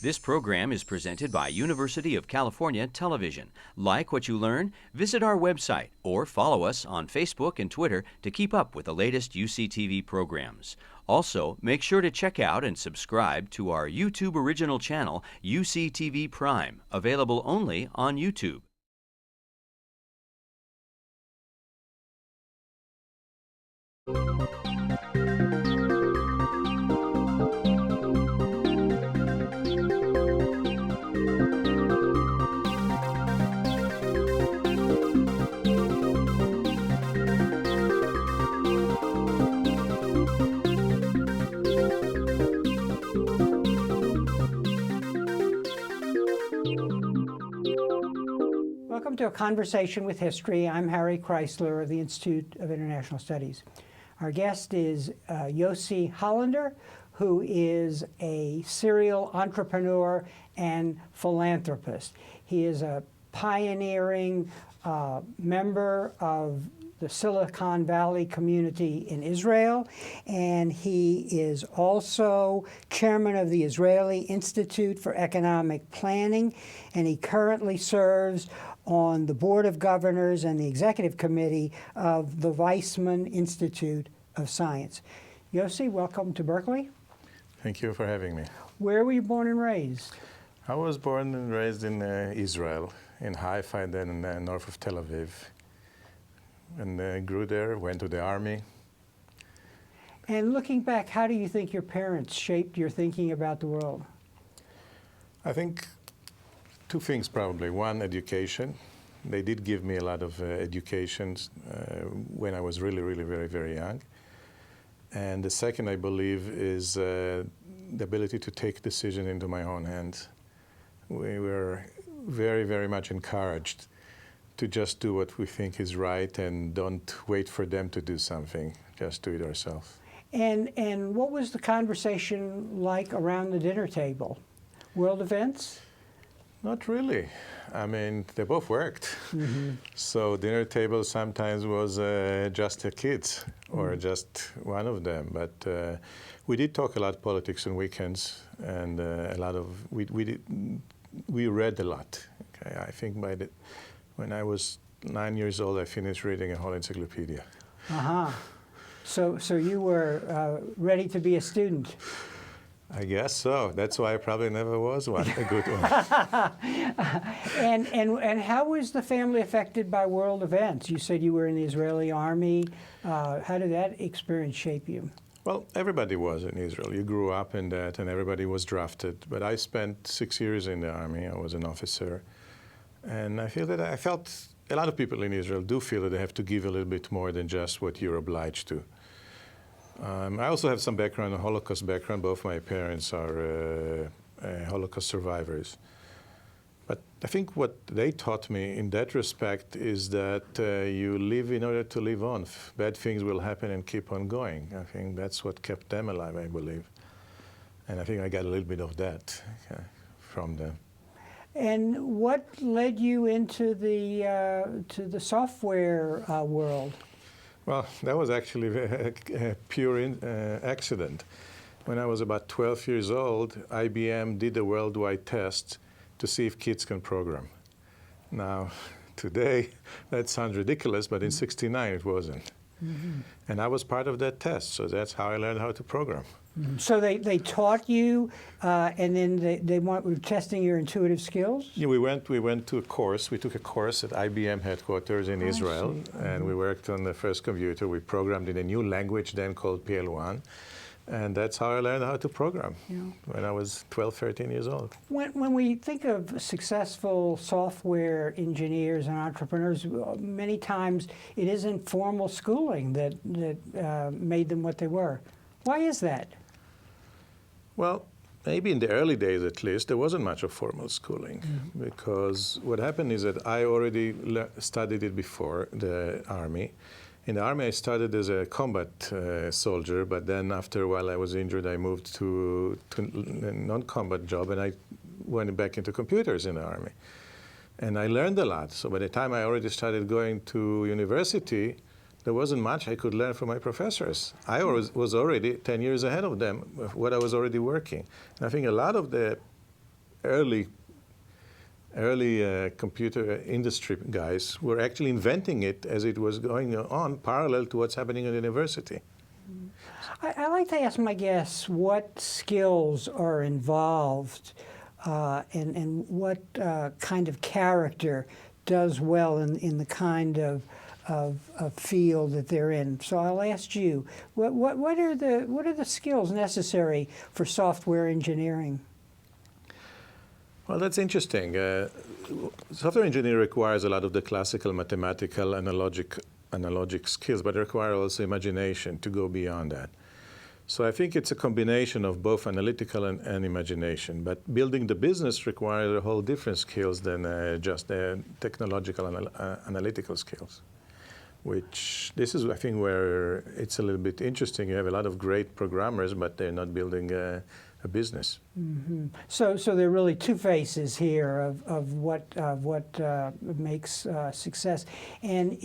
This program is presented by University of California Television. Like what you learn? Visit our website or follow us on Facebook and Twitter to keep up with the latest UCTV programs. Also, make sure to check out and subscribe to our YouTube original channel, UCTV Prime, available only on YouTube. Welcome to A Conversation with History. I'm Harry Chrysler of the Institute of International Studies. Our guest is Yossie Hollander, who is a serial entrepreneur and philanthropist. He is a pioneering member of the Silicon Valley community in Israel, and he is also chairman of the Israeli Institute for Economic Planning, and he currently serves on the Board of Governors and the Executive Committee of the Weizmann Institute of Science. Yossie, welcome to Berkeley. Thank you for having me. Where were you born and raised? I was born and raised in Israel, in Haifa, and then north of Tel Aviv. And grew there, went to the army. And looking back, how do you think your parents shaped your thinking about the world? I think two things probably. One, education. They did give me a lot of education when I was really, really very, very young. And the second, I believe, is the ability to take decision into my own hands. We were very, very much encouraged to just do what we think is right and don't wait for them to do something, just do it ourselves. And what was the conversation like around the dinner table? World events? Not really. I mean, they both worked. Mm-hmm. So dinner table sometimes was just the kids or just one of them. But we did talk a lot politics on weekends, and a lot of we read a lot. Okay, I think when I was 9 years old, I finished reading a whole encyclopedia. Uh-huh. So you were ready to be a student? I guess so. That's why I probably never was one, a good one. And how was the family affected by world events? You said you were in the Israeli army. How did that experience shape you? Well, everybody was in Israel. You grew up in that, and everybody was drafted. But I spent 6 years in the army. I was an officer. And I felt a lot of people in Israel do feel that they have to give a little bit more than just what you're obliged to. I also have some background, a Holocaust background. Both my parents are Holocaust survivors. But I think what they taught me in that respect is that you live in order to live on. Bad things will happen and keep on going. I think that's what kept them alive, I believe. And I think I got a little bit of that from them. And what led you into to the software world? Well, that was actually a pure accident. When I was about 12 years old, IBM did a worldwide test to see if kids can program. Now, today, that sounds ridiculous, but in '69 it wasn't. Mm-hmm. And I was part of that test, so that's how I learned how to program. Mm-hmm. So they taught you, and then they were testing your intuitive skills? Yeah, we went to a course. We took a course at IBM headquarters in Israel, and we worked on the first computer. We programmed in a new language then called PL1, and that's how I learned how to program when I was 12, 13 years old. When we think of successful software engineers and entrepreneurs, many times it isn't formal schooling that made them what they were. Why is that? Well, maybe in the early days at least, there wasn't much of formal schooling, because what happened is that I already studied it before the army. In the army, I started as a combat soldier, but then after a while I was injured, I moved to a non-combat job, and I went back into computers in the army. And I learned a lot. So by the time I already started going to university, there wasn't much I could learn from my professors. I was already 10 years ahead of them, of what I was already working. And I think a lot of the early computer industry guys were actually inventing it as it was going on, parallel to what's happening at university. I like to ask my guests what skills are involved and what kind of character does well in the kind of field that they're in. So I'll ask you, what are the skills necessary for software engineering? Well, that's interesting. Software engineering requires a lot of the classical mathematical analogic skills, but it requires also imagination to go beyond that. So I think it's a combination of both analytical and imagination. But building the business requires a whole different skills than just the technological and analytical skills. Which this is, I think, where it's a little bit interesting. You have a lot of great programmers, but they're not building a business. Mm-hmm. So there are really two faces here of what makes success. And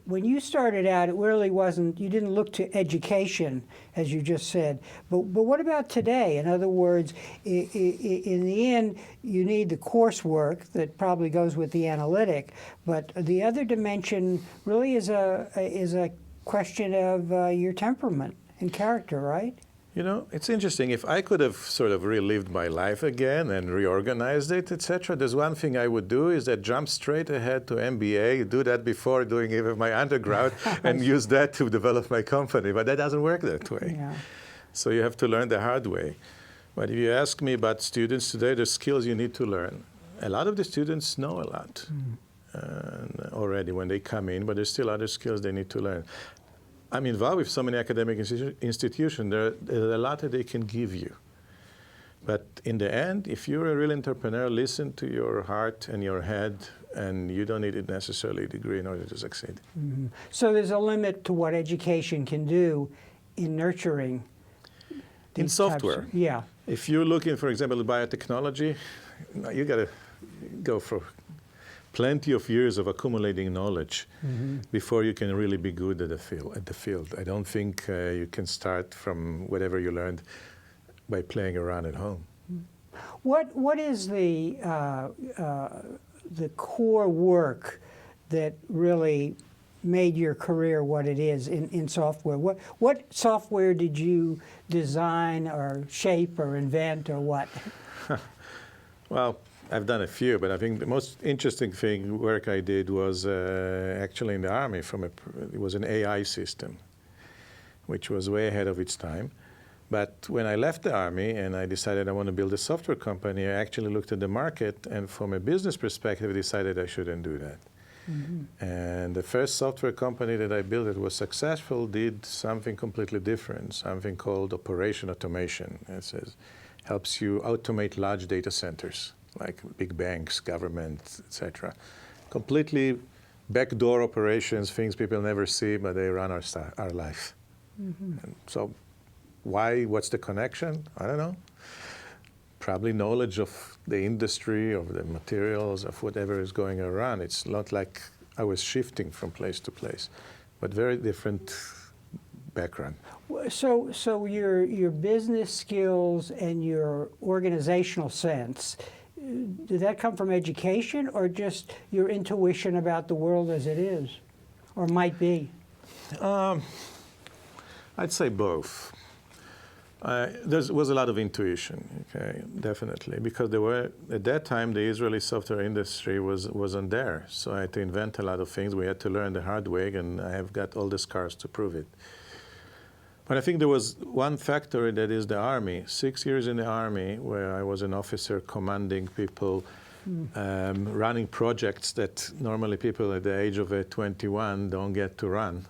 when you started out, it really wasn't. You didn't look to education, as you just said. But what about today? In other words, in the end, you need the coursework that probably goes with the analytic. But the other dimension really is a question of your temperament and character, right? You know, it's interesting. If I could have sort of relived my life again and reorganized it, etc., there's one thing I would do is that jump straight ahead to MBA, do that before doing even my undergrad, and use that to develop my company. But that doesn't work that way. Yeah. So you have to learn the hard way. But if you ask me about students today, the skills you need to learn, a lot of the students know a lot already when they come in, but there's still other skills they need to learn. I'm involved with so many academic institutions. There's a lot that they can give you. But in the end, if you're a real entrepreneur, listen to your heart and your head, and you don't need necessarily a degree in order to succeed. Mm-hmm. So there's a limit to what education can do in nurturing in software. Yeah. If you're looking, for example, at biotechnology, you got to go for plenty of years of accumulating knowledge before you can really be good at the field. I don't think you can start from whatever you learned by playing around at home. What is the core work that really made your career what it is in software? What software did you design or shape or invent or what? Well, I've done a few, but I think the most interesting work I did was actually in the Army. It was an AI system, which was way ahead of its time. But when I left the Army and I decided I want to build a software company, I actually looked at the market, and from a business perspective, I decided I shouldn't do that. And the first software company that I built that was successful did something completely different, something called operation automation. It says, helps you automate large data centers, like big banks, government, etc. Completely backdoor operations, things people never see, but they run our life. And so what's the connection? I don't know. Probably knowledge of the industry, of the materials, of whatever is going around. It's not like I was shifting from place to place, but very different background. So your business skills and your organizational sense, did that come from education or just your intuition about the world as it is, or might be? I'd say both. There was a lot of intuition, okay, definitely, because there were, at that time, the Israeli software industry wasn't there. So I had to invent a lot of things. We had to learn the hard way, and I have got all the scars to prove it. But I think there was one factor, that is the Army. 6 years in the Army, where I was an officer commanding people, running projects that normally people at the age of 21 don't get to run.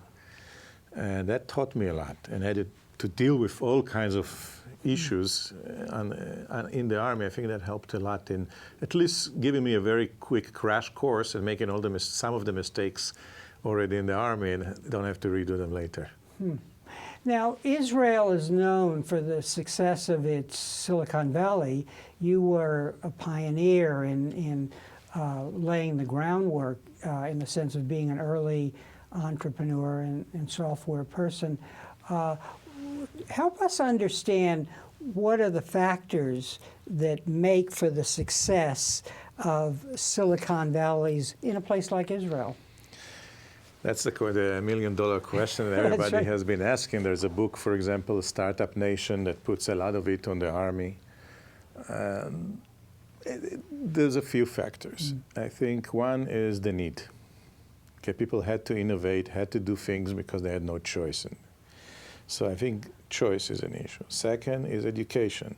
And that taught me a lot, and I had to deal with all kinds of issues in the Army. I think that helped a lot in at least giving me a very quick crash course and making some of the mistakes already in the Army, and don't have to redo them later. Now, Israel is known for the success of its Silicon Valley. You were a pioneer in laying the groundwork in the sense of being an early entrepreneur and software person. Help us understand what are the factors that make for the success of Silicon Valleys in a place like Israel? That's the million-dollar question that everybody right. has been asking. There's a book, for example, Startup Nation, that puts a lot of it on the Army. There's a few factors. I think one is the need. Okay, people had to innovate, had to do things because they had no choice. So I think choice is an issue. Second is education.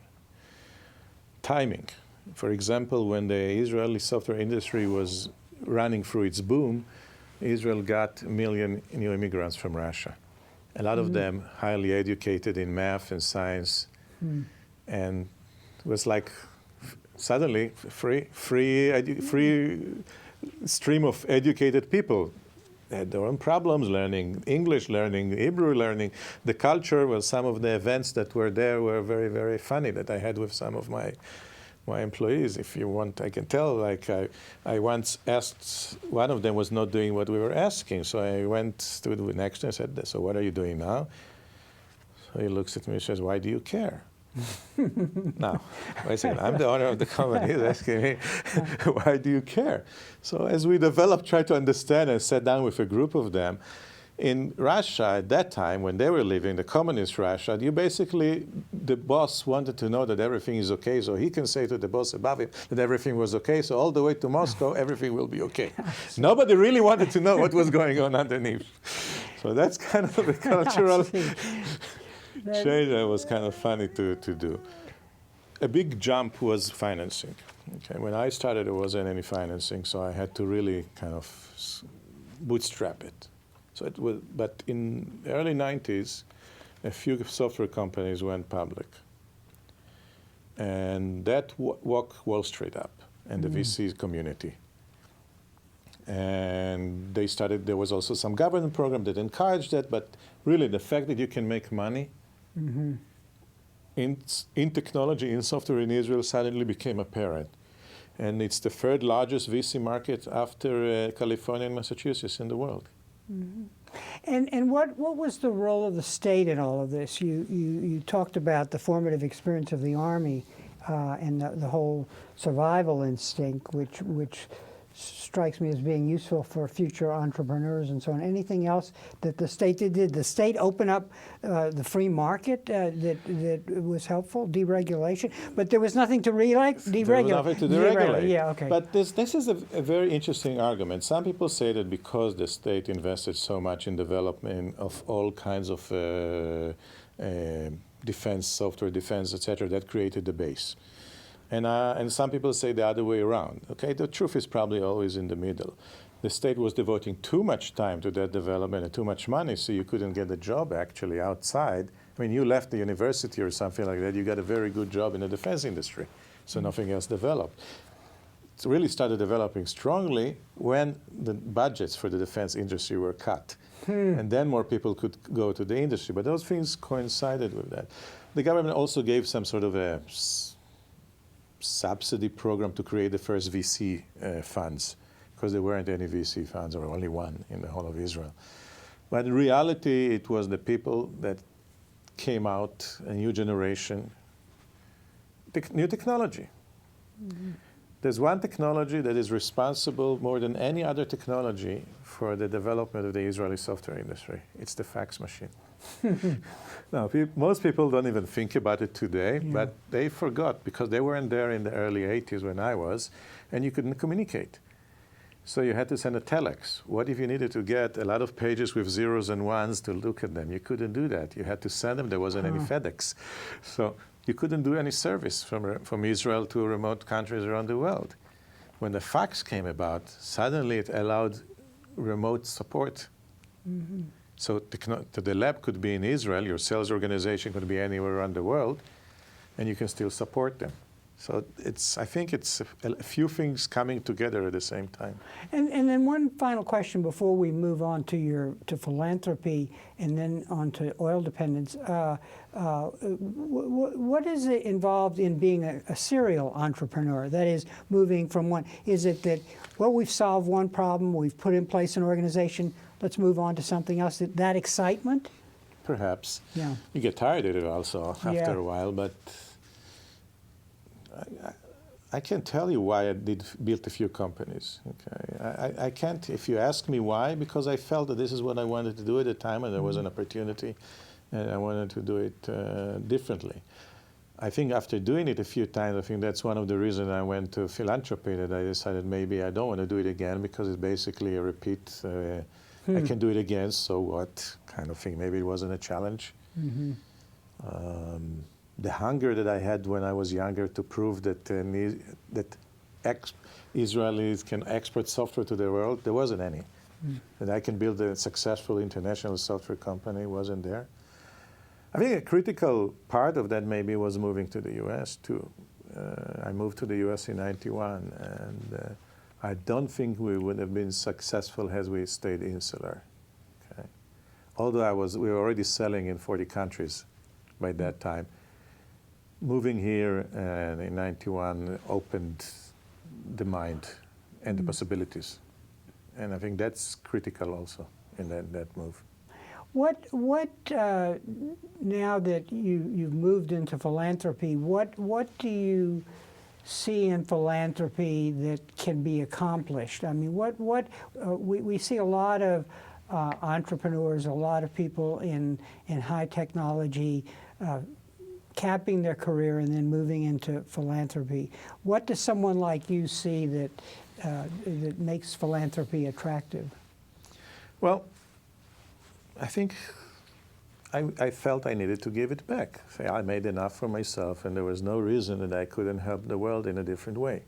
Timing. For example, when the Israeli software industry was running through its boom, Israel got 1 million new immigrants from Russia. A lot of them highly educated in math and science. And it was like suddenly free stream of educated people. They had their own problems learning English, learning Hebrew, learning the culture. Well, some of the events that were there were very, very funny that I had with some of my employees. If you want, I can tell. Like I once asked, one of them was not doing what we were asking. So I went to the next and said, so what are you doing now? So he looks at me and says, why do you care? Now, wait a second, I'm the owner of the company. He's asking me, why do you care? So as we developed, tried to understand and sat down with a group of them. In Russia at that time, when they were living, the communist Russia, you basically, the boss wanted to know that everything is okay, so he can say to the boss above him that everything was okay, so all the way to Moscow, everything will be okay. Nobody really wanted to know what was going on underneath. So that's kind of the cultural change that was kind of funny to do. A big jump was financing. Okay, when I started, there wasn't any financing, so I had to really kind of bootstrap it. So it was, but in the early 90s, a few software companies went public. And that woke Wall Street up and the VC community. And they started, there was also some government program that encouraged that, but really the fact that you can make money in technology, in software in Israel suddenly became apparent. And it's the third largest VC market after California and Massachusetts in the world. And what was the role of the state in all of this? You talked about the formative experience of the Army and the whole survival instinct, which strikes me as being useful for future entrepreneurs and so on. Anything else that the state did? Did the state open up the free market that was helpful? Deregulation? But there was nothing to deregulate? There was nothing to deregulate. Yeah, okay. But this is a very interesting argument. Some people say that because the state invested so much in development of all kinds of defense, software defense, etc., that created the base. And some people say the other way around. Okay, the truth is probably always in the middle. The state was devoting too much time to that development and too much money, so you couldn't get a job actually outside. I mean, you left the university or something like that, you got a very good job in the defense industry, so nothing else developed. It really started developing strongly when the budgets for the defense industry were cut. And then more people could go to the industry, but those things coincided with that. The government also gave some sort of a subsidy program to create the first VC funds, because there weren't any VC funds, or only one in the whole of Israel. But in reality, it was the people that came out, a new generation, new technology. There's one technology that is responsible more than any other technology for the development of the Israeli software industry. It's the fax machine. Now, most people don't even think about it today, but they forgot because they weren't there in the early 80s when I was, and you couldn't communicate. So you had to send a telex. What if you needed to get a lot of pages with zeros and ones to look at them? You couldn't do that. You had to send them. There wasn't any FedEx. So you couldn't do any service from Israel to remote countries around the world. When the fax came about, suddenly it allowed remote support. So the lab could be in Israel, your sales organization could be anywhere around the world, and you can still support them. So I think it's a few things coming together at the same time. And then one final question before we move on to philanthropy and then on to oil dependence. What is it involved in being a serial entrepreneur? That is, moving from one. Is it that, well, we've solved one problem, we've put in place an organization, let's move on to something else? That excitement? Perhaps. Yeah. You get tired of it also after a while, but I can't tell you why I built a few companies. Okay, I can't. If you ask me why, because I felt that this is what I wanted to do at the time, and there was an opportunity, and I wanted to do it differently. I think after doing it a few times, I think that's one of the reasons I went to philanthropy, that I decided maybe I don't want to do it again because it's basically a repeat. I can do it again, so what kind of thing. Maybe it wasn't a challenge. Mm-hmm. The hunger that I had when I was younger to prove that Israelis can export software to the world, there wasn't any. That I can build a successful international software company wasn't there. I think a critical part of that maybe was moving to the U.S. too. I moved to the U.S. in '91, and I don't think we would have been successful had we stayed insular. Okay? Although we were already selling in 40 countries by that time. Moving here in '91 opened the mind and the possibilities. And I think that's critical also in that move. What now that you've moved into philanthropy, what do you see in philanthropy that can be accomplished? I mean, we see a lot of entrepreneurs, a lot of people in high technology capping their career and then moving into philanthropy. What does someone like you see that makes philanthropy attractive? Well, I think I felt I needed to give it back. I made enough for myself, and there was no reason that I couldn't help the world in a different way.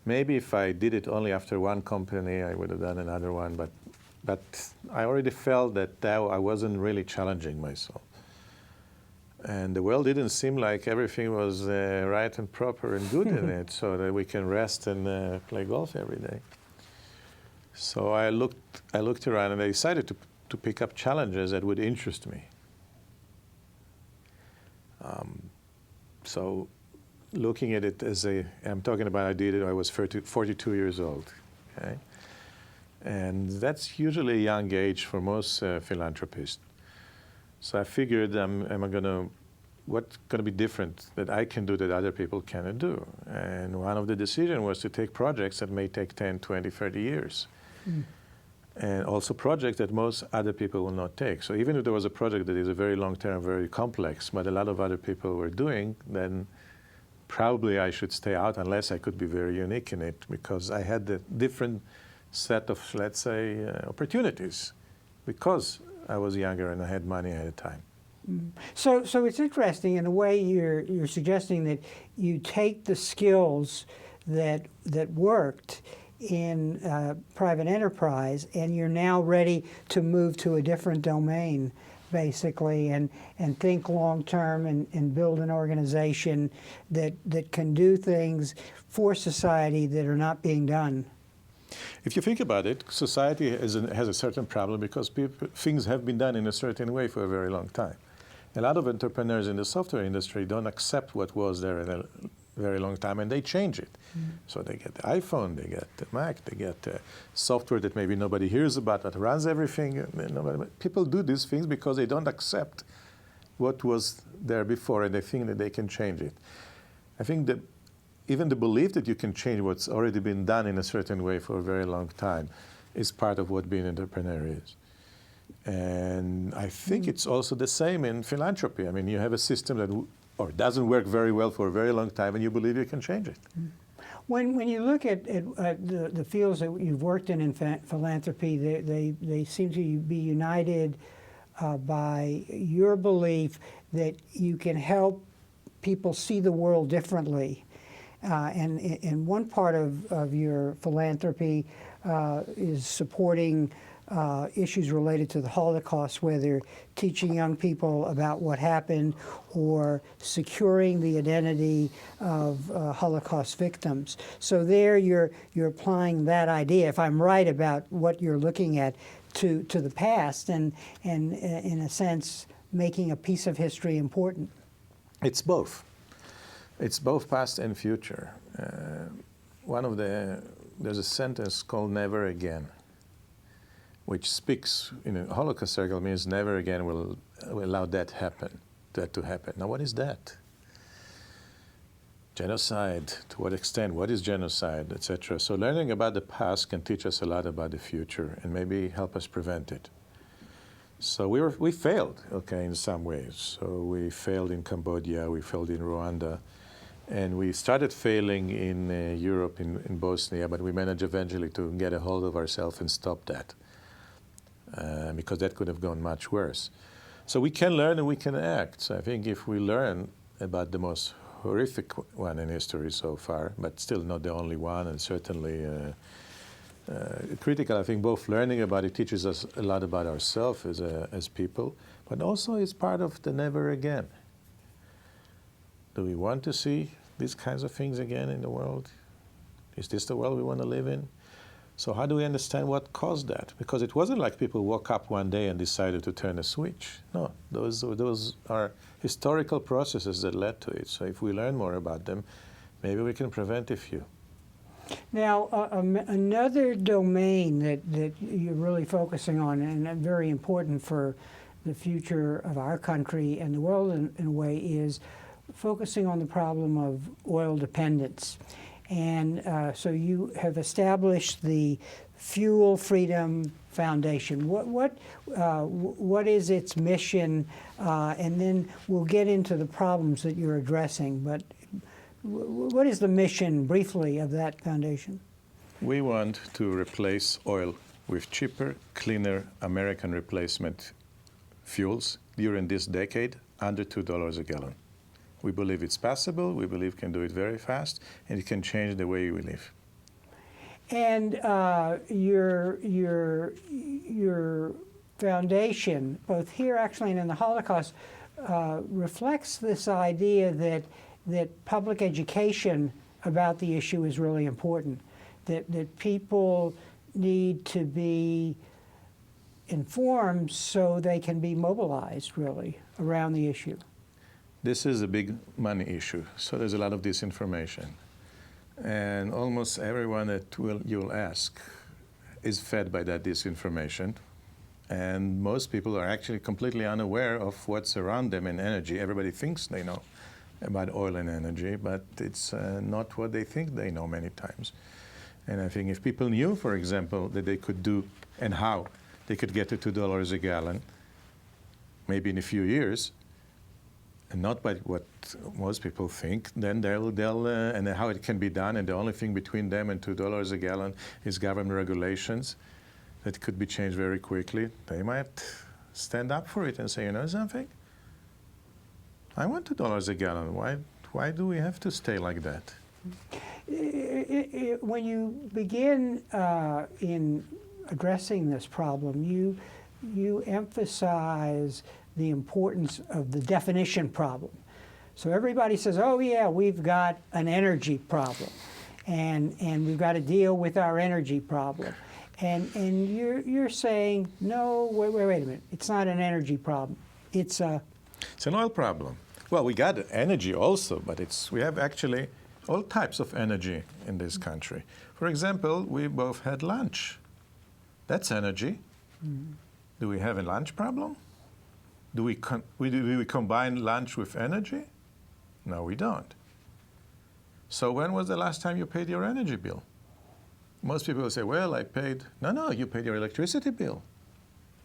Maybe if I did it only after one company, I would have done another one, but I already felt that I wasn't really challenging myself. And the world didn't seem like everything was right and proper and good in it, so that we can rest and play golf every day. So I looked around, and I decided to pick up challenges that would interest me. So looking at it as I'm talking about I did it, I was 42 years old, okay? And that's usually a young age for most philanthropists. So I figured, what's going to be different that I can do that other people cannot do? And one of the decisions was to take projects that may take 10, 20, 30 years. And also projects that most other people will not take. So even if there was a project that is a very long-term, very complex, but a lot of other people were doing, then probably I should stay out unless I could be very unique in it, because I had a different set of, let's say, opportunities, because I was younger and I had money at the time. So it's interesting in a way you're suggesting that you take the skills that worked in private enterprise, and you're now ready to move to a different domain, basically, and think long term and build an organization that can do things for society that are not being done. If you think about it, society has a certain problem because things have been done in a certain way for a very long time. A lot of entrepreneurs in the software industry don't accept what was there in a very long time, and they change it. So they get the iPhone, they get the Mac, they get software that maybe nobody hears about that runs everything. People do these things because they don't accept what was there before, and they think that they can change it. I think that even the belief that you can change what's already been done in a certain way for a very long time is part of what being an entrepreneur is. And I think it's also the same in philanthropy. I mean, you have a system that doesn't work very well for a very long time, and you believe you can change it. When you look at the fields that you've worked in philanthropy, they seem to be united by your belief that you can help people see the world differently. And one part of your philanthropy is supporting issues related to the Holocaust, whether teaching young people about what happened or securing the identity of Holocaust victims. So there you're applying that idea, if I'm right about what you're looking at, to the past and in a sense making a piece of history important. It's both. It's both past and future. There's a sentence called "never again," which speaks in a Holocaust circle, means never again will allow that to happen. Now, what is that? genocide, to what extent, what is genocide, etc. So learning about the past can teach us a lot about the future and maybe help us prevent it. So we failed, okay, in some ways. So we failed in Cambodia, we failed in Rwanda, and we started failing in Europe, in Bosnia, but we managed eventually to get a hold of ourselves and stop that, because that could have gone much worse. So we can learn and we can act. So I think if we learn about the most horrific one in history so far, but still not the only one, and certainly critical. I think both learning about it teaches us a lot about ourselves as people, but also is part of the never again. Do we want to see these kinds of things again in the world? Is this the world we want to live in? So how do we understand what caused that? Because it wasn't like people woke up one day and decided to turn a switch. No, those are historical processes that led to it. So if we learn more about them, maybe we can prevent a few. Now, another domain that you're really focusing on, and very important for the future of our country and the world in a way, is focusing on the problem of oil dependence. And so you have established the Fuel Freedom Foundation. What is its mission? And then we'll get into the problems that you're addressing. But what is the mission, briefly, of that foundation? We want to replace oil with cheaper, cleaner American replacement fuels during this decade under $2 a gallon. We believe it's possible, we believe we can do it very fast, and it can change the way we live. And your foundation, both here actually and in the Holocaust, reflects this idea that public education about the issue is really important, that people need to be informed so they can be mobilized, really, around the issue. This is a big money issue, so there's a lot of disinformation. And almost everyone that you'll ask is fed by that disinformation. And most people are actually completely unaware of what's around them in energy. Everybody thinks they know about oil and energy, but it's not what they think they know many times. And I think if people knew, for example, that they could do and how they could get to $2 a gallon, maybe in a few years, and not by what most people think, then they'll and how it can be done, and the only thing between them and $2 a gallon is government regulations that could be changed very quickly. They might stand up for it and say, you know something? I want $2 a gallon. Why do we have to stay like that? When you begin in addressing this problem, you emphasize the importance of the definition problem. So everybody says, oh yeah, we've got an energy problem, and we've got to deal with our energy problem. And you're saying, no, wait a minute, it's not an energy problem. It's an oil problem. Well, we got energy also, but we have actually all types of energy in this country. For example, we both had lunch. That's energy. Mm-hmm. Do we have a lunch problem? Do we combine lunch with energy? No, we don't. So when was the last time you paid your energy bill? Most people will say, well, I paid. No, you paid your electricity bill.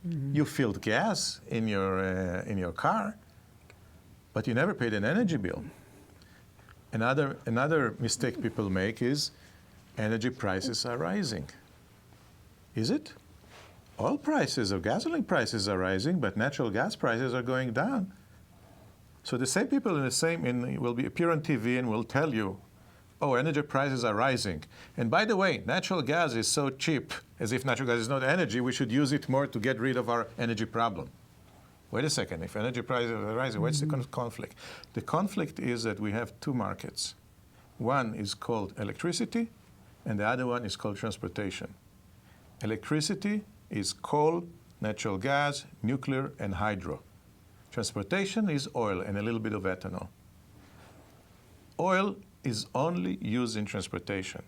Mm-hmm. You filled gas in your car, but you never paid an energy bill. Another mistake people make is energy prices are rising. Is it? Oil prices or gasoline prices are rising, but natural gas prices are going down. So the same people will appear on TV and will tell you, oh, energy prices are rising. And by the way, natural gas is so cheap, as if natural gas is not energy, we should use it more to get rid of our energy problem. Wait a second, if energy prices are rising, what's the conflict? The conflict is that we have two markets. One is called electricity, and the other one is called transportation. Electricity is coal, natural gas, nuclear, and hydro. Transportation is oil and a little bit of ethanol. Oil is only used in transportation,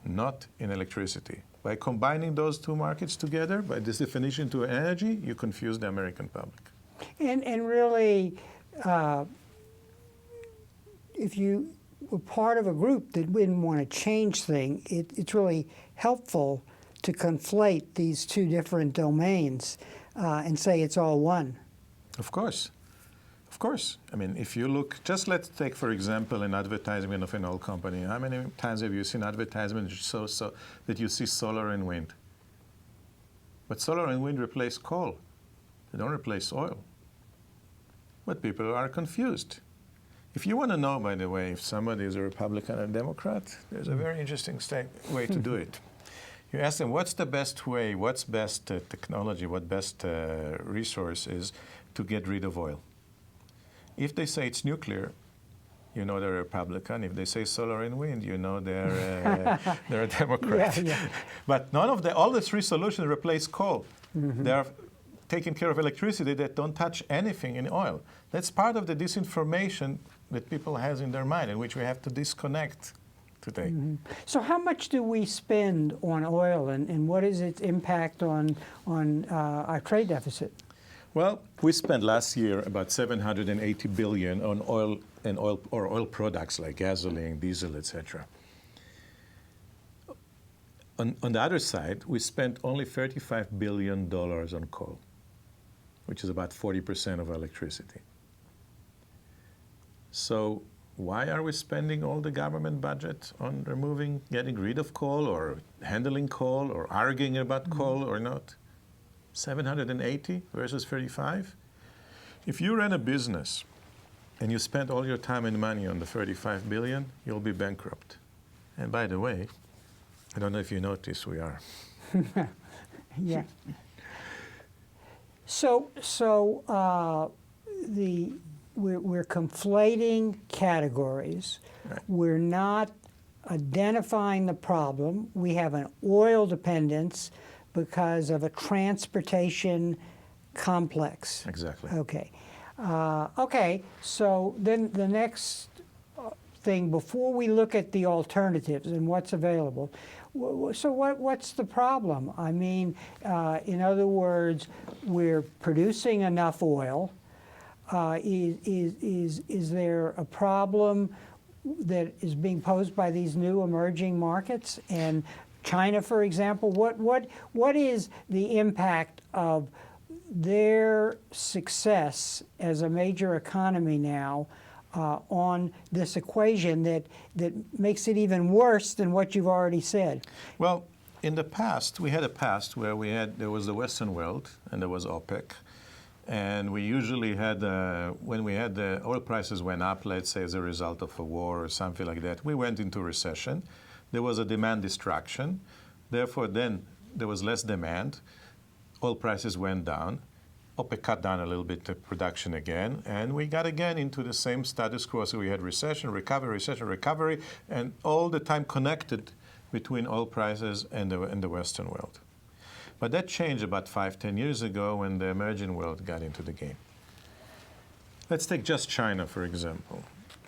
not in electricity. By combining those two markets together, by this definition to energy, you confuse the American public. And really, if you we're part of a group that didn't want to change things, it's really helpful to conflate these two different domains and say it's all one. Of course. Of course. I mean, if you look, just let's take, for example, an advertisement of an oil company. How many times have you seen advertisements so that you see solar and wind? But solar and wind replace coal. They don't replace oil. But people are confused. If you want to know, by the way, if somebody is a Republican or Democrat, there's a very interesting way to do it. You ask them, what's the best way, what's best technology, what best resource is to get rid of oil? If they say it's nuclear, you know they're a Republican. If they say solar and wind, you know they're a Democrat. Yeah. But all the three solutions replace coal. Mm-hmm. They're taking care of electricity that don't touch anything in oil. That's part of the disinformation that people have in their mind, in which we have to disconnect today. Mm-hmm. So how much do we spend on oil, and what is its impact on our trade deficit? Well, we spent last year about $780 billion on oil and oil products like gasoline, diesel, etc. On the other side, we spent only $35 billion on coal, which is about 40% of our electricity. So why are we spending all the government budget on getting rid of coal or handling coal or arguing about coal or not? 780 versus 35? If you run a business and you spend all your time and money on the 35 billion, you'll be bankrupt. And by the way, I don't know if you noticed, we are. Yeah. So we're conflating categories. Right. We're not identifying the problem. We have an oil dependence because of a transportation complex. Exactly. Okay. Okay, so then the next thing, before we look at the alternatives and what's available, so what's the problem? I mean, in other words, we're producing enough oil. Is there a problem that is being posed by these new emerging markets? And China, for example, what is the impact of their success as a major economy now on this equation that makes it even worse than what you've already said? Well, in the past, we had a past where there was the Western world and there was OPEC. And we usually had, when we had the oil prices went up, let's say as a result of a war or something like that, we went into recession. There was a demand destruction. Therefore, then there was less demand. Oil prices went down. OPEC cut down a little bit the production again. And we got again into the same status quo. So we had recession, recovery, and all the time connected between oil prices and the Western world. But that changed about 5-10 years ago when the emerging world got into the game. Let's take just China, for example.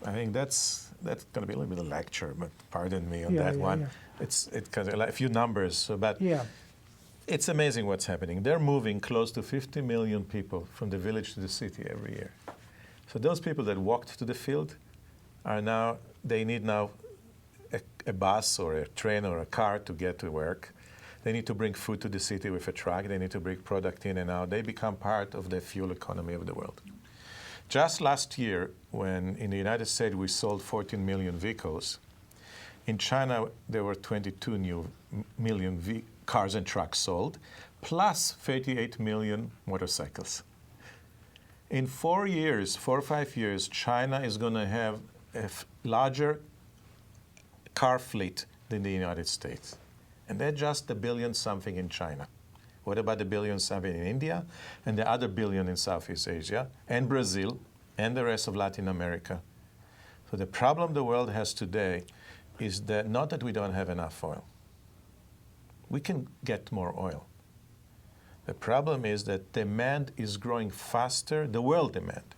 I think that's going to be a little bit of a lecture, but pardon me on that one. Yeah. It's a few numbers, but it's amazing what's happening. They're moving close to 50 million people from the village to the city every year. So those people that walked to the field they need now a bus or a train or a car to get to work. They need to bring food to the city with a truck. They need to bring product in and out. They become part of the fuel economy of the world. Just last year, when in the United States we sold 14 million vehicles, in China there were 22 million cars and trucks sold, plus 38 million motorcycles. In 4 or 5 years, China is going to have a larger car fleet than the United States. And that's just the billion something in China. What about the billion something in India and the other billion in Southeast Asia and Brazil and the rest of Latin America? So the problem the world has today is that not that we don't have enough oil. We can get more oil. The problem is that demand is growing faster, the world demand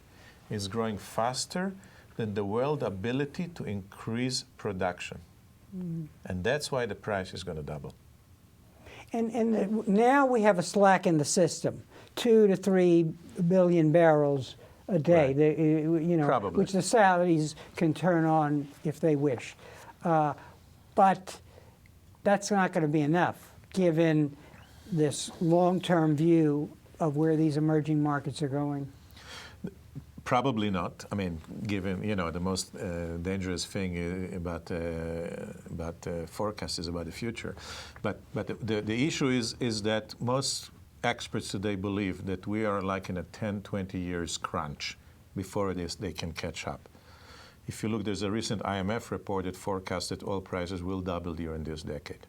is growing faster than the world ability to increase production. And that's why the price is going to double. And now we have a slack in the system, 2 to 3 billion barrels a day, Right. you know, Probably. which the Saudis can turn on if they wish. But that's not going to be enough, given this long-term view of where these emerging markets are going. Probably not. I mean, given, you know, the most dangerous thing about forecasts is about the future. But the issue is that most experts today believe that we are like in a 10, 20 years crunch before they can catch up. If you look, there's a recent IMF report that forecasts that oil prices will double during this decade.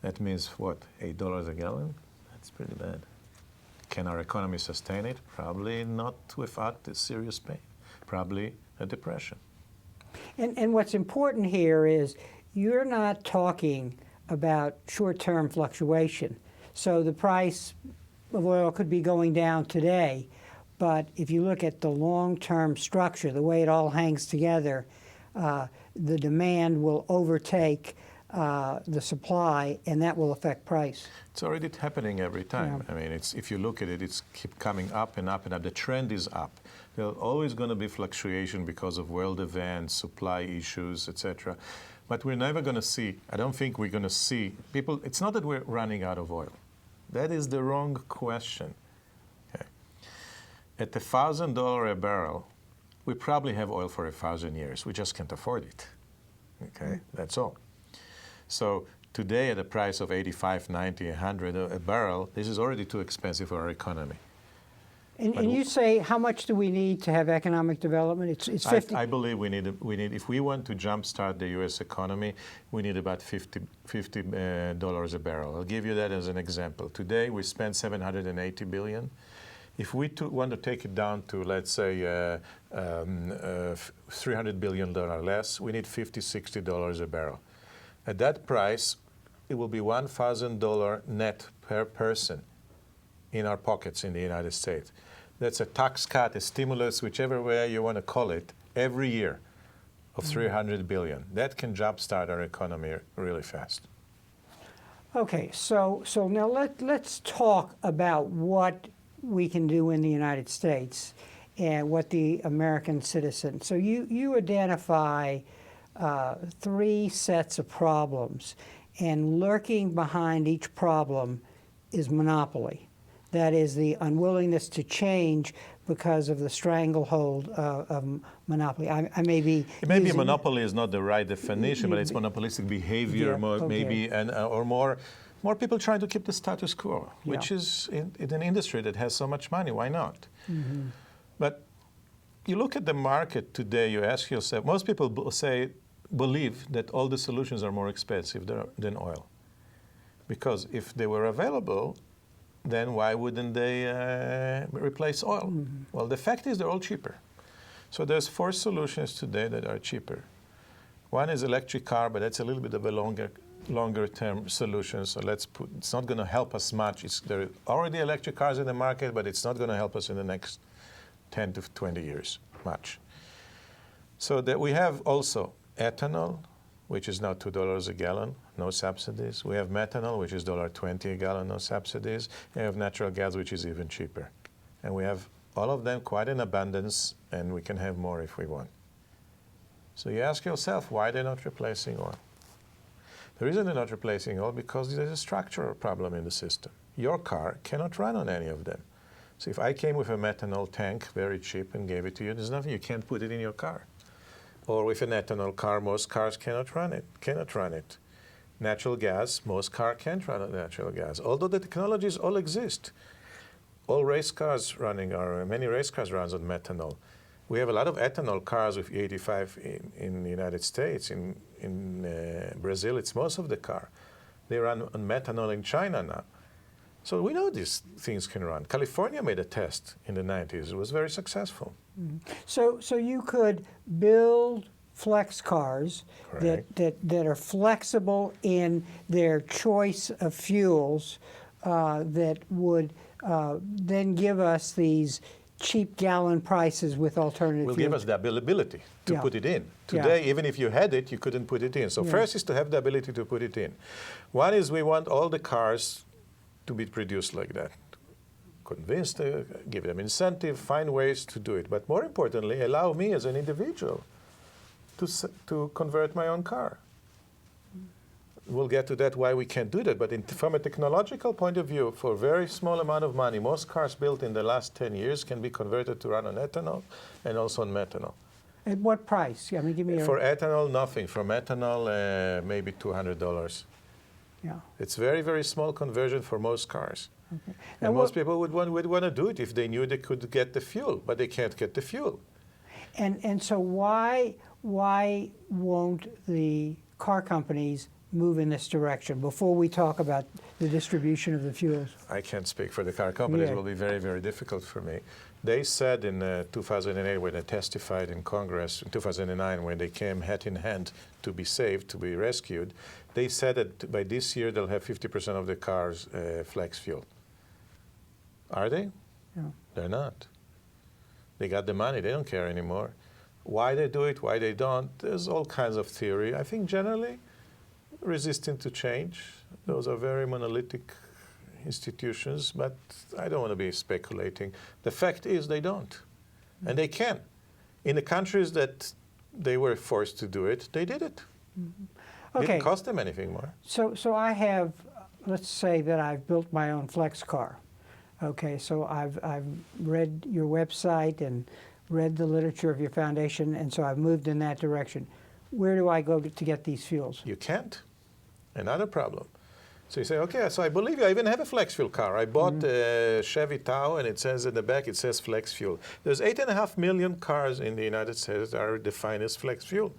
That means what, $8 a gallon? That's pretty bad. Can our economy sustain it? Probably not without the serious pain. Probably a depression. And what's important here is you're not talking about short-term fluctuation. So the price of oil could be going down today, but if you look at the long-term structure, the way it all hangs together, the demand will overtake the supply, and that will affect price. It's already happening every time. Yeah. I mean, if you look at it, it's keep coming up and up and up. The trend is up. There's always going to be fluctuation because of world events, supply issues, etc. But we're never going to see, I don't think we're going to see, people, it's not that we're running out of oil. That is the wrong question. Okay. At $1,000 a barrel, we probably have oil for 1,000 years. We just can't afford it. Okay, that's all. So today at a price of 85, 90, 100 a barrel, this is already too expensive for our economy. And you say, how much do we need to have economic development? It's 50. I believe we need, if we want to jumpstart the U.S. economy, we need about $50 a barrel. I'll give you that as an example. Today we spend $780 billion. If we want to take it down to, let's say, $300 billion less, we need $50, $60 a barrel. At that price, it will be $1,000 net per person in our pockets in the United States. That's a tax cut, a stimulus, whichever way you want to call it, every year of $300 billion. That can jumpstart our economy really fast. Okay, so now let's talk about what we can do in the United States and what the American citizen. So you identify 3 sets of problems, and lurking behind each problem is monopoly. That is the unwillingness to change because of the stranglehold of monopoly. I may be Maybe monopoly is not the right definition, but it's monopolistic behavior, Yeah, okay. maybe, and or more people trying to keep the status quo, which is in an industry that has so much money. Why not? Mm-hmm. But you look at the market today. You ask yourself. Most people believe that all the solutions are more expensive than oil, because if they were available, then why wouldn't they replace oil? Mm-hmm. Well, the fact is they're all cheaper. So there's 4 solutions today that are cheaper. One is electric car, but that's a little bit of a longer term solution. So it's not going to help us much. There are already electric cars in the market, but it's not going to help us in the next 10 to 20 years much. So that we have also ethanol, which is now $2 a gallon, no subsidies. We have methanol, which is $1.20 a gallon, no subsidies. And we have natural gas, which is even cheaper. And we have all of them quite in abundance, and we can have more if we want. So you ask yourself, why they're not replacing oil? The reason they're not replacing oil because there's a structural problem in the system. Your car cannot run on any of them. So if I came with a methanol tank, very cheap, and gave it to you, there's nothing, you can't put it in your car. Or with an ethanol car, most cars cannot run it. Natural gas, most cars can't run on natural gas. Although the technologies all exist. All race cars many race cars run on methanol. We have a lot of ethanol cars with E85 in the United States. In Brazil, it's most of the car. They run on methanol in China now. So we know these things can run. California made a test in the 90s. It was very successful. Mm-hmm. So you could build flex cars that are flexible in their choice of fuels that would then give us these cheap gallon prices with alternative fuels. Will give us the ability to put it in. Today, even if you had it, you couldn't put it in. So first is to have the ability to put it in. One is we want all the cars to be produced like that. convince them, give them incentive, find ways to do it. But more importantly, allow me as an individual to convert my own car. We'll get to that, why we can't do that. But from a technological point of view, for a very small amount of money, most cars built in the last 10 years can be converted to run on ethanol and also on methanol. At what price? I mean, give me For ethanol, nothing. For methanol, maybe $200. Yeah. It's very, very small conversion for most cars. Okay. And most people would want to do it if they knew they could get the fuel, but they can't get the fuel. And so why won't the car companies move in this direction before we talk about the distribution of the fuels? I can't speak for the car companies. Yeah. It will be very, very difficult for me. They said in 2008 when they testified in Congress, in 2009 when they came hand in hand to be saved, to be rescued, they said that by this year they'll have 50% of the cars flex fuel. Are they? Yeah. They're not. They got the money. They don't care anymore. Why they do it, why they don't, there's all kinds of theory. I think generally resistant to change. Those are very monolithic institutions, but I don't want to be speculating. The fact is they don't, and they can. In the countries that they were forced to do it, they did it. Okay. Didn't cost them anything more. So I have, let's say that I've built my own flex car. Okay, so I've read your website and read the literature of your foundation, and so I've moved in that direction. Where do I go to get these fuels? You can't. Another problem. So you say, okay, so I believe you. I even have a flex fuel car. I bought a Chevy Tahoe, and it says in the back, it says flex fuel. There's 8.5 million cars in the United States that are defined as flex fuel.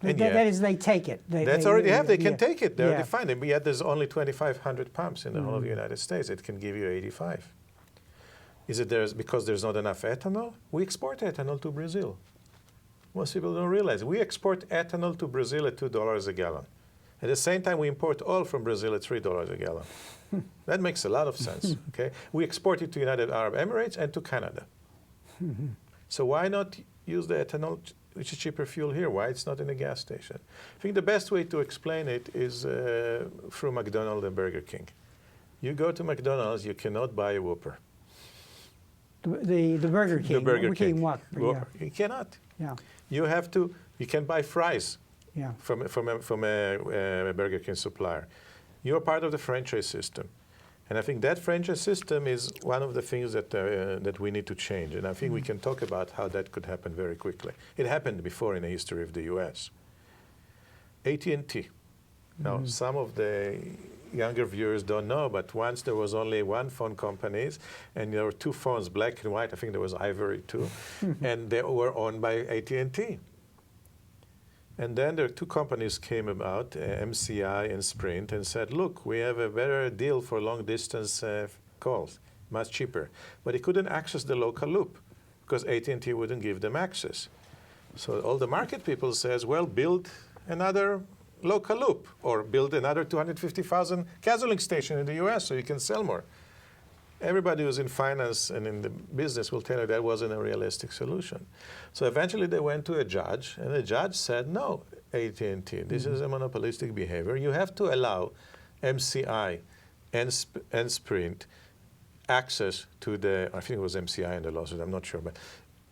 And That is, they take it. They already have. They can yeah. take it. They're Yeah. defined. And yet there's only 2,500 pumps in the whole of the United States. It can give you 85. Is it because there's not enough ethanol? We export ethanol to Brazil. Most people don't realize. We export ethanol to Brazil at $2 a gallon. At the same time, we import oil from Brazil at $3 a gallon. That makes a lot of sense. Okay, we export it to United Arab Emirates and to Canada. So why not use the ethanol, which is cheaper fuel here? Why it's not in a gas station? I think the best way to explain it is through McDonald's and Burger King. You go to McDonald's, you cannot buy a Whopper. The Burger King. The Burger King. What? Whopper. You cannot. Yeah. You have to. You can buy fries. Yeah. From a Burger King supplier. You're part of the franchise system. And I think that franchise system is one of the things that we need to change. And I think we can talk about how that could happen very quickly. It happened before in the history of the US. AT&T. Now, some of the younger viewers don't know, but once there was only one phone company, and there were two phones, black and white. I think there was Ivory too. And they were owned by AT&T. And then there are two companies came about, MCI and Sprint, and said, look, we have a better deal for long-distance calls, much cheaper. But they couldn't access the local loop because AT&T wouldn't give them access. So all the market people says, well, build another local loop or build another 250,000 gasoline station in the US so you can sell more. Everybody who's in finance and in the business will tell you that wasn't a realistic solution. So eventually they went to a judge, and the judge said, no, AT&T, this is a monopolistic behavior. You have to allow MCI and Sprint access to the, I think it was MCI in the lawsuit, I'm not sure, but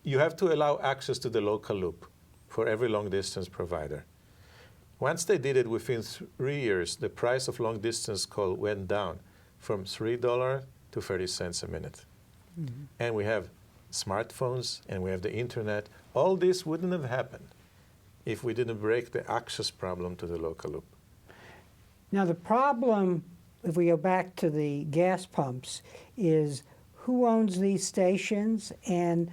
you have to allow access to the local loop for every long-distance provider. Once they did it, within 3 years, the price of long-distance call went down from $3 to 30 cents a minute. And we have smartphones and we have the internet. All this wouldn't have happened if we didn't break the access problem to the local loop. Now the problem, if we go back to the gas pumps, is who owns these stations, and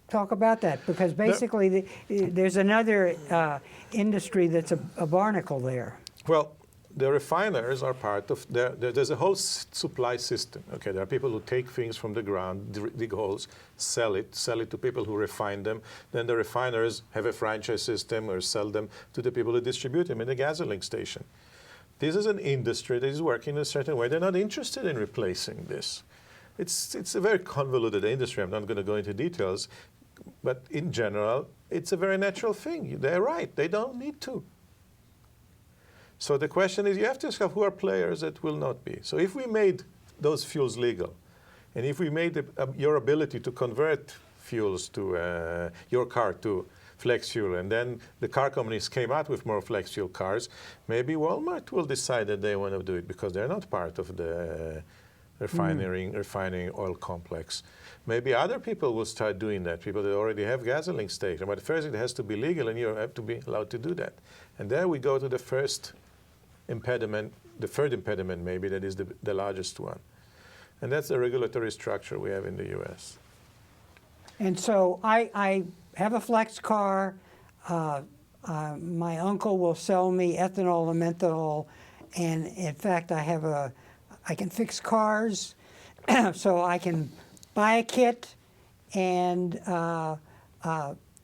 talk about that, because basically there's another industry that's a barnacle there. Well, the refiners are part of, there's a whole supply system. Okay, there are people who take things from the ground, dig holes, sell it to people who refine them. Then the refiners have a franchise system or sell them to the people who distribute them in the gasoline station. This is an industry that is working in a certain way. They're not interested in replacing this. It's a very convoluted industry. I'm not going to go into details, but in general, it's a very natural thing. They're right. They don't need to. So the question is, you have to ask who are players that will not be. So if we made those fuels legal. And if we made your ability to convert fuels to your car to flex fuel, and then the car companies came out with more flex fuel cars, maybe Walmart will decide that they want to do it because they're not part of the refining oil complex. Maybe other people will start doing that, people that already have gasoline stations. But first it has to be legal, and you have to be allowed to do that. And there we go to the first impediment, the third impediment maybe, that is the largest one. And that's the regulatory structure we have in the US. And so I have a flex car. My uncle will sell me ethanol and menthol. And in fact, I can fix cars. So I can buy a kit and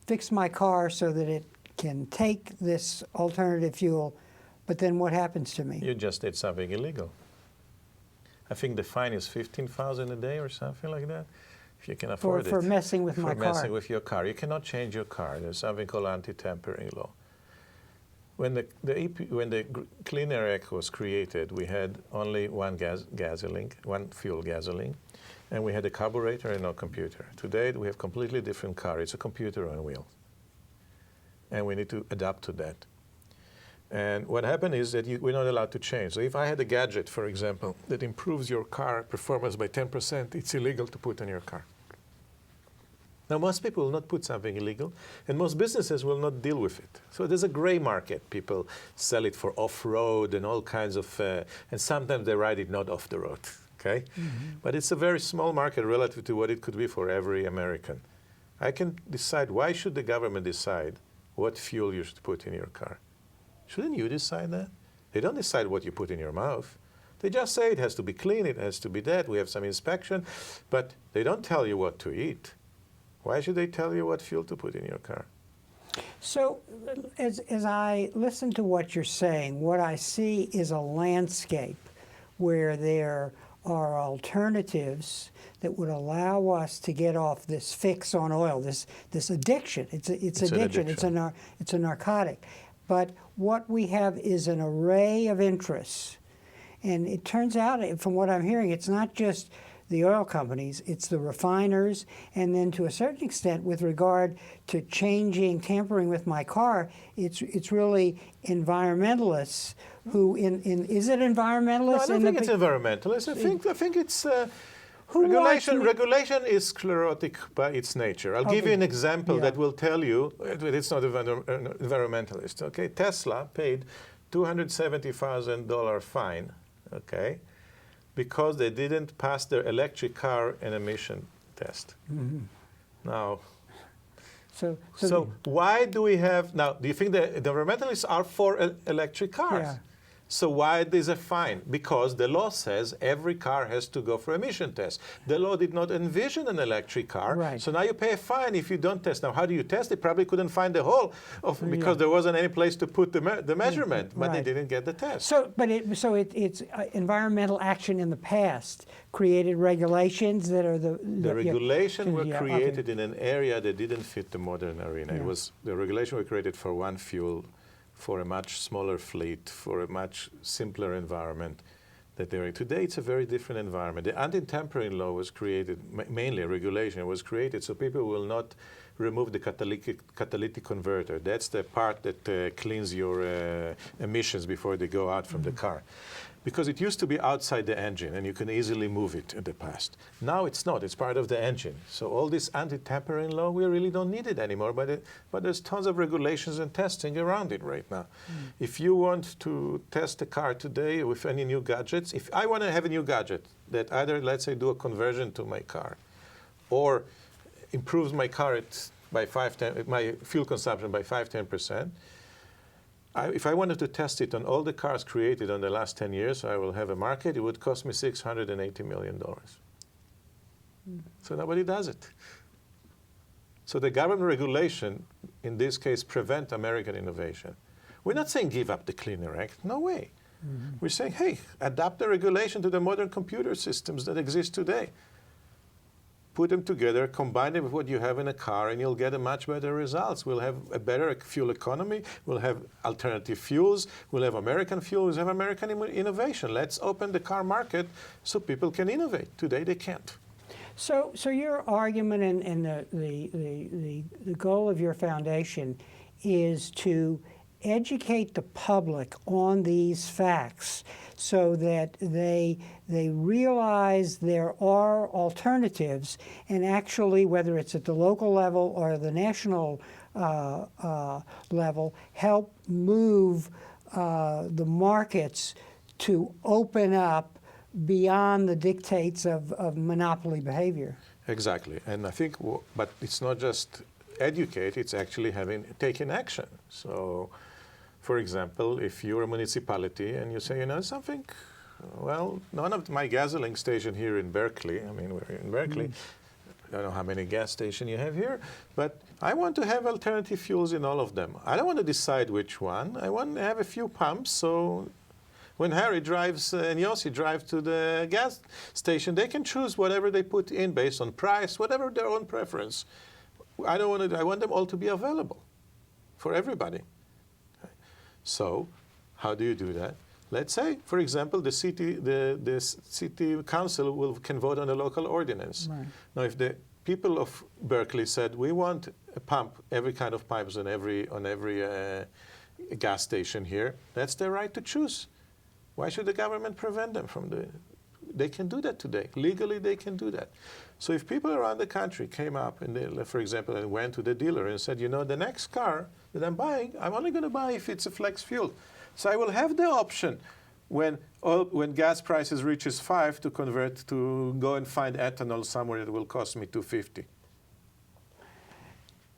fix my car so that it can take this alternative fuel. But then what happens to me? You just did something illegal. I think the fine is $15,000 a day or something like that, if you can afford it. For messing with my car. For messing with your car. You cannot change your car. There's something called anti-tampering law. When the Clean Air Act was created, we had only one fuel gasoline, and we had a carburetor and no computer. Today, we have completely different car. It's a computer on wheels. And we need to adapt to that. And what happened is that we're not allowed to change. So if I had a gadget, for example, that improves your car performance by 10%, it's illegal to put on your car. Now, most people will not put something illegal, and most businesses will not deal with it. So there's a gray market. People sell it for off-road and all kinds of, and sometimes they ride it not off the road, okay? Mm-hmm. But it's a very small market relative to what it could be for every American. I can decide, why should the government decide what fuel you should put in your car? Shouldn't you decide that? They don't decide what you put in your mouth. They just say it has to be clean, it has to be that, we have some inspection, but they don't tell you what to eat. Why should they tell you what fuel to put in your car? So as I listen to what you're saying, what I see is a landscape where there are alternatives that would allow us to get off this fix on oil, this addiction. It's addiction. It's a narcotic. But what we have is an array of interests. And it turns out, from what I'm hearing, it's not just the oil companies, it's the refiners, and then to a certain extent, with regard to tampering with my car, it's really environmentalists who, is it environmentalists? No, I don't think it's environmentalists. I think it's regulation is sclerotic by its nature. I'll give you an example that will tell you it's not environmentalist. Okay, Tesla paid $270,000 fine. Okay. Because they didn't pass their electric car an emission test. Mm-hmm. Now, so why do we have, now, do you think the environmentalists are for electric cars? Yeah. So why there's a fine? Because the law says every car has to go for emission tests. The law did not envision an electric car, right. So now you pay a fine if you don't test. Now, how do you test? They probably couldn't find the hole because there wasn't any place to put the measurement, but right. They didn't get the test. So, it's environmental action in the past created regulations that are the regulation were created in an area that didn't fit the modern arena. Yeah. The regulation were created for one fuel, for a much smaller fleet, for a much simpler environment that they're in. Today, it's a very different environment. The anti-tampering law was created, mainly a regulation was created so people will not remove the catalytic converter. That's the part that cleans your emissions before they go out from the car. Because it used to be outside the engine, and you can easily move it in the past. Now it's not. It's part of the engine. So all this anti-tampering law, we really don't need it anymore, but there's tons of regulations and testing around it right now. If you want to test a car today with any new gadgets, if I want to have a new gadget that either, let's say, do a conversion to my car or improves my car by my fuel consumption by 5–10%, if I wanted to test it on all the cars created in the last 10 years, I will have a market. It would cost me $680 million. So nobody does it. So the government regulation, in this case, prevent American innovation. We're not saying give up the Clean Air Act. No way. Mm-hmm. We're saying, hey, adapt the regulation to the modern computer systems that exist today. put them together, combine them with what you have in a car, and you'll get a much better results. We'll have a better fuel economy. We'll have alternative fuels. We'll have American fuels. We'll have American innovation. Let's open the car market so people can innovate. Today they can't. So your argument and the goal of your foundation is to educate the public on these facts so that they realize there are alternatives, and actually, whether it's at the local level or the national level, help move the markets to open up beyond the dictates of monopoly behavior. Exactly, and I think, but it's not just educate, it's actually taken action. So, for example, if you're a municipality and you say, you know something, well, none of my gasoline station here in Berkeley, I mean, we're in Berkeley, I don't know how many gas stations you have here, but I want to have alternative fuels in all of them. I don't want to decide which one. I want to have a few pumps, so when Harry drives and Yossi drive to the gas station, they can choose whatever they put in based on price, whatever their own preference. I want them all to be available for everybody. Okay. So, how do you do that? Let's say, for example, the city council can vote on a local ordinance. Right. Now, if the people of Berkeley said we want a pump, every kind of pipes on every gas station here, that's their right to choose. Why should the government prevent them from they can do that today. Legally, they can do that. So if people around the country came up, and for example, and went to the dealer and said, you know, the next car that I'm buying, I'm only going to buy if it's a flex fuel. So I will have the option when gas prices reaches 5 to convert to go and find ethanol somewhere that will cost me $2.50.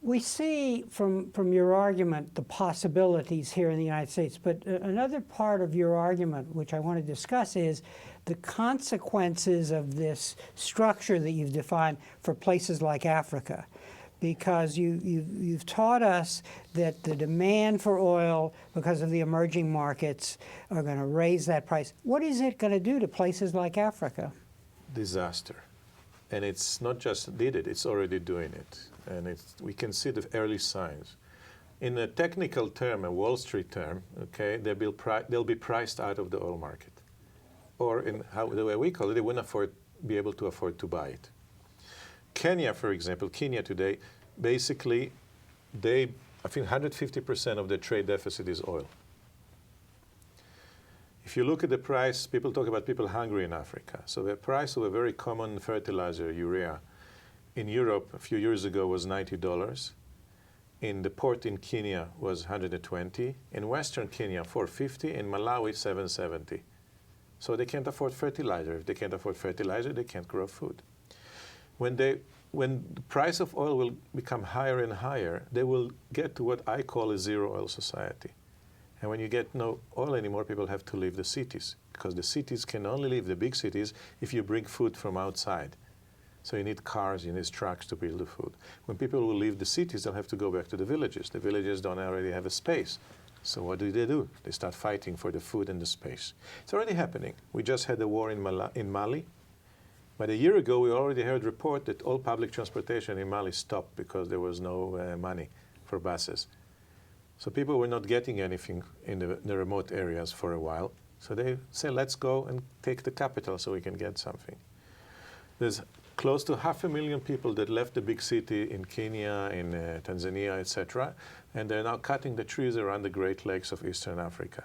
We see from your argument the possibilities here in the United States, but another part of your argument, which I want to discuss, is the consequences of this structure that you've defined for places like Africa. Because you've taught us that the demand for oil, because of the emerging markets, are going to raise that price. What is it going to do to places like Africa? Disaster. And it's not just did it, it's already doing it. And we can see the early signs. In a technical term, a Wall Street term, okay, they'll be priced out of the oil market. Or the way we call it, they wouldn't be able to afford to buy it. Kenya, for example, today, basically, I think 150% of their trade deficit is oil. If you look at the price, people talk about people hungry in Africa. So the price of a very common fertilizer, urea, in Europe a few years ago was $90. In the port in Kenya was $120. In Western Kenya, $450. In Malawi, $770. So they can't afford fertilizer. If they can't afford fertilizer, they can't grow food. When the price of oil will become higher and higher, they will get to what I call a zero oil society. And when you get no oil anymore, people have to leave the cities, because the cities can only leave the big cities if you bring food from outside. So you need cars, you need trucks to build the food. When people will leave the cities, they'll have to go back to the villages. The villages don't already have a space. So what do? They start fighting for the food and the space. It's already happening. We just had a war in Mali. But a year ago, we already heard report that all public transportation in Mali stopped because there was no money for buses. So people were not getting anything in the remote areas for a while. So they say, let's go and take the capital so we can get something. There's close to 500,000 people that left the big city in Kenya, in Tanzania, etc., and they're now cutting the trees around the Great Lakes of Eastern Africa.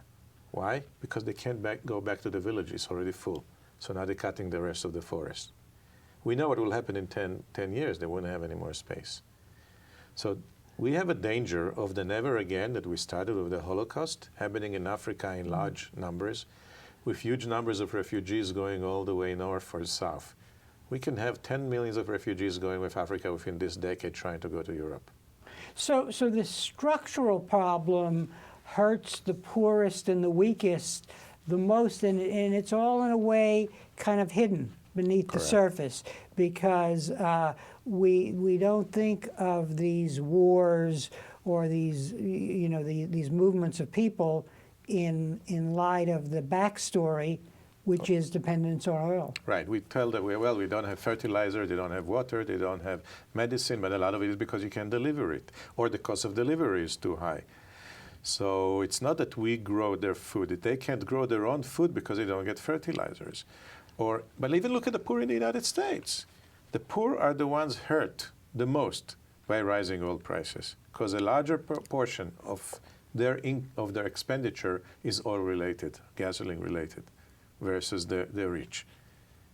Why? Because they can't go back to the village. It's already full. So now they're cutting the rest of the forest. We know what will happen in 10 years. They won't have any more space. So we have a danger of the never again that we started with the Holocaust happening in Africa in large numbers, with huge numbers of refugees going all the way north or south. We can have 10 millions of refugees going with Africa within this decade trying to go to Europe. So the structural problem hurts the poorest and the weakest the most, and it's all in a way kind of hidden beneath the surface, because we don't think of these wars or these these movements of people in light of the backstory which is dependence on oil. Right. We tell them, well, we don't have fertilizer, they don't have water, they don't have medicine, but a lot of it is because you can't deliver it, or the cost of delivery is too high. So it's not that we grow their food. They can't grow their own food because they don't get fertilizers. But even look at the poor in the United States. The poor are the ones hurt the most by rising oil prices, because a larger portion of their expenditure is oil-related, gasoline-related, versus the rich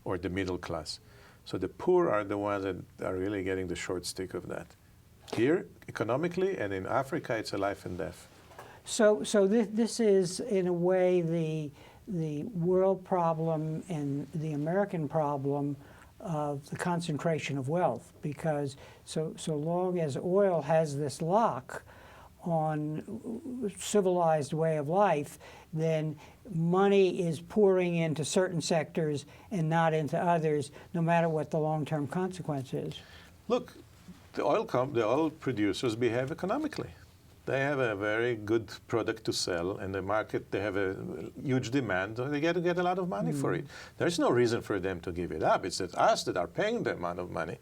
or the middle class. So the poor are the ones that are really getting the short stick of that. Here, economically, and in Africa, it's a life and death. So this is, in a way, the world problem and the American problem of the concentration of wealth, because so long as oil has this lock on civilized way of life, then money is pouring into certain sectors and not into others, no matter what the long-term consequence is. Look, the oil producers behave economically. They have a very good product to sell, and the market, they have a huge demand, and they get a lot of money for it. There's no reason for them to give it up. It's that us that are paying the amount of money,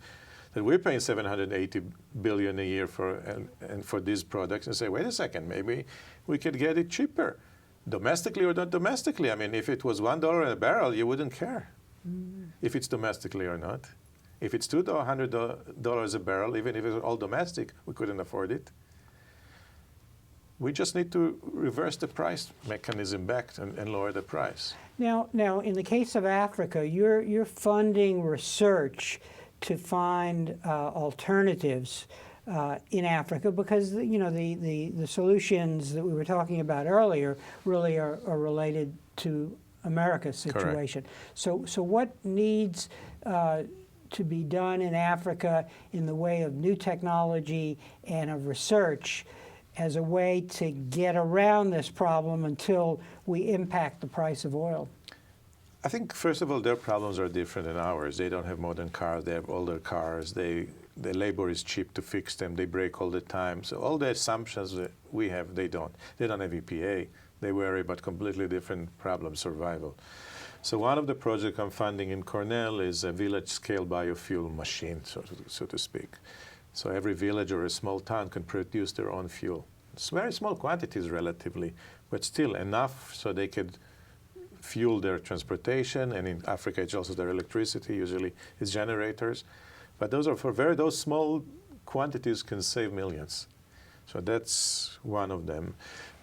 that we're paying $780 billion a year for these products, and say, wait a second, maybe we could get it cheaper, domestically or not domestically. I mean, if it was $1 a barrel, you wouldn't care if it's domestically or not. If it's $200 a barrel, even if it's all domestic, we couldn't afford it. We just need to reverse the price mechanism back and lower the price. Now, in the case of Africa, you're funding research to find alternatives in Africa, because the solutions that we were talking about earlier really are related to America's situation. Correct. So what needs to be done in Africa in the way of new technology and of research as a way to get around this problem until we impact the price of oil? I think, first of all, their problems are different than ours. They don't have modern cars. They have older cars. The labor is cheap to fix them. They break all the time. So all the assumptions that we have, they don't. They don't have EPA. They worry about completely different problems, survival. So one of the projects I'm funding in Cornell is a village-scale biofuel machine, so to speak. So every village or a small town can produce their own fuel. It's very small quantities relatively, but still enough so they could fuel their transportation, and in Africa it's also their electricity, usually it's generators. But those small quantities can save millions. So that's one of them.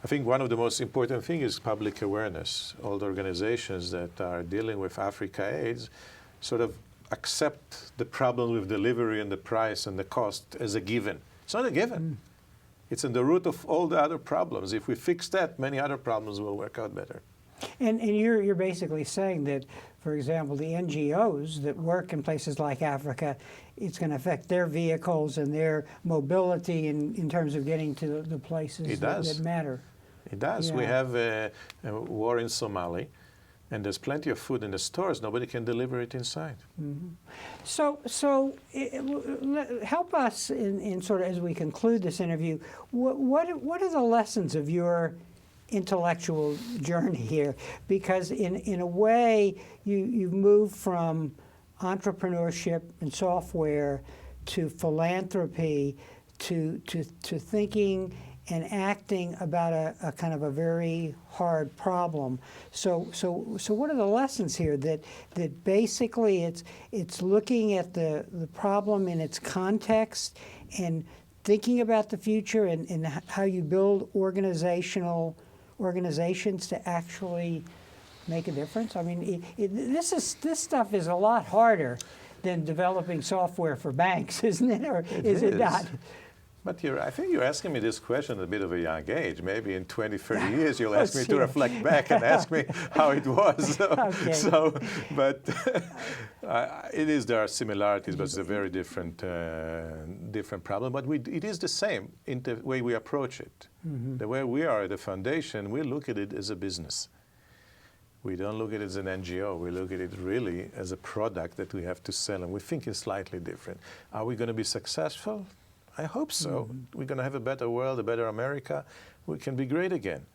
I think one of the most important things is public awareness. All the organizations that are dealing with Africa AIDS sort of accept the problem with delivery and the price and the cost as a given. It's not a given. It's in the root of all the other problems. If we fix that, many other problems will work out better. And you're basically saying that, for example, the NGOs that work in places like Africa, it's going to affect their vehicles and their mobility in terms of getting to the places that matter. It does. Yeah. We have a war in Somalia, and there's plenty of food in the stores. Nobody can deliver it inside. Mm-hmm. So help us in sort of, as we conclude this interview, what are the lessons of your intellectual journey here? Because in a way, you've moved from entrepreneurship and software to philanthropy to thinking and acting about a kind of a very hard problem. So what are the lessons here? That basically it's looking at the problem in its context and thinking about the future and how you build organizations to actually make a difference. I mean, this stuff is a lot harder than developing software for banks, isn't it? Or is it not? But I think you're asking me this question at a bit of a young age. Maybe in 20, 30 years you'll ask me to reflect back and ask me how it was. But there are similarities, but it's a very different problem. But it is the same in the way we approach it. Mm-hmm. The way we are at the foundation, we look at it as a business. We don't look at it as an NGO. We look at it really as a product that we have to sell, and we think it's slightly different. Are we going to be successful? I hope so. Mm-hmm. We're going to have a better world, a better America. We can be great again.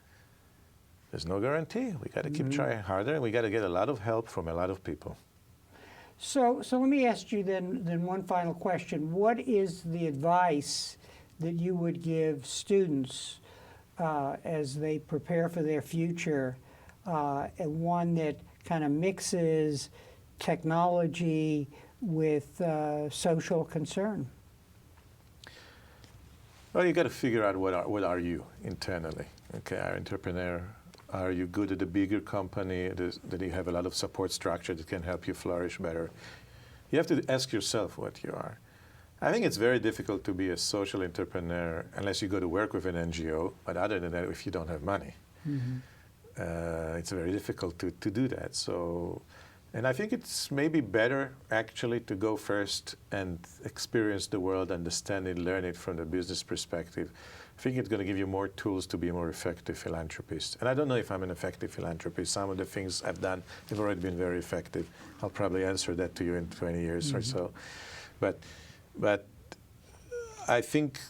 There's no guarantee. We got to keep trying harder, and we got to get a lot of help from a lot of people. So let me ask you then one final question. What is the advice that you would give students as they prepare for their future, and one that kind of mixes technology with social concern? Well, you got to figure out what are you internally. Okay, are you an entrepreneur? Are you good at a bigger company that you have a lot of support structure that can help you flourish better? You have to ask yourself what you are. I think it's very difficult to be a social entrepreneur unless you go to work with an NGO, but other than that, if you don't have money. It's very difficult to do that. So, and I think it's maybe better actually to go first and experience the world, understand it, learn it from the business perspective. I think it's going to give you more tools to be a more effective philanthropist. And I don't know if I'm an effective philanthropist. Some of the things I've done have already been very effective. I'll probably answer that to you in 20 years or so. But I think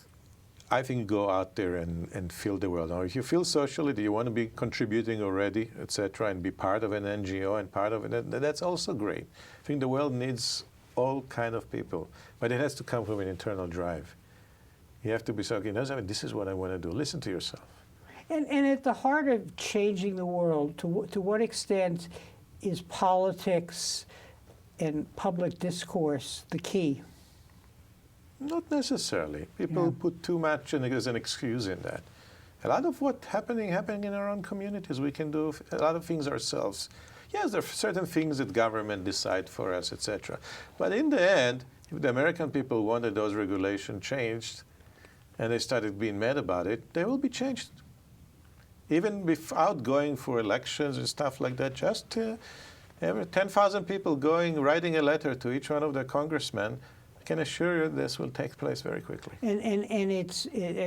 go out there and feel the world. Now, if you feel socially, do you want to be contributing already, etc., and be part of an NGO and part of it, that's also great. I think the world needs all kind of people, but it has to come from an internal drive. You have to be saying, okay, this is what I want to do. Listen to yourself. And at the heart of changing the world, to what extent is politics and public discourse the key? Not necessarily. People put too much as an excuse in that. A lot of what's happening in our own communities. We can do a lot of things ourselves. Yes, there are certain things that government decide for us, etc. But in the end, if the American people wanted those regulations changed, and they started being mad about it, they will be changed. Even without going for elections and stuff like that, just every 10,000 people writing a letter to each one of the congressmen, I can assure you this will take place very quickly. And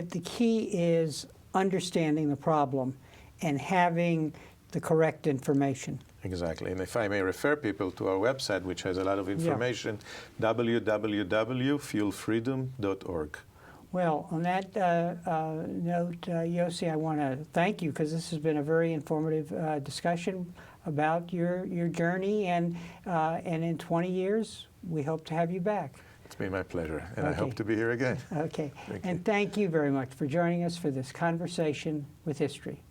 the key is understanding the problem and having the correct information. Exactly. And if I may refer people to our website, which has a lot of information, www.fuelfreedom.org. Well, on that note, Yossie, I want to thank you because this has been a very informative discussion about your journey, and in 20 years, we hope to have you back. It's been my pleasure, and I hope to be here again. Okay. Thank you very much for joining us for this conversation with history.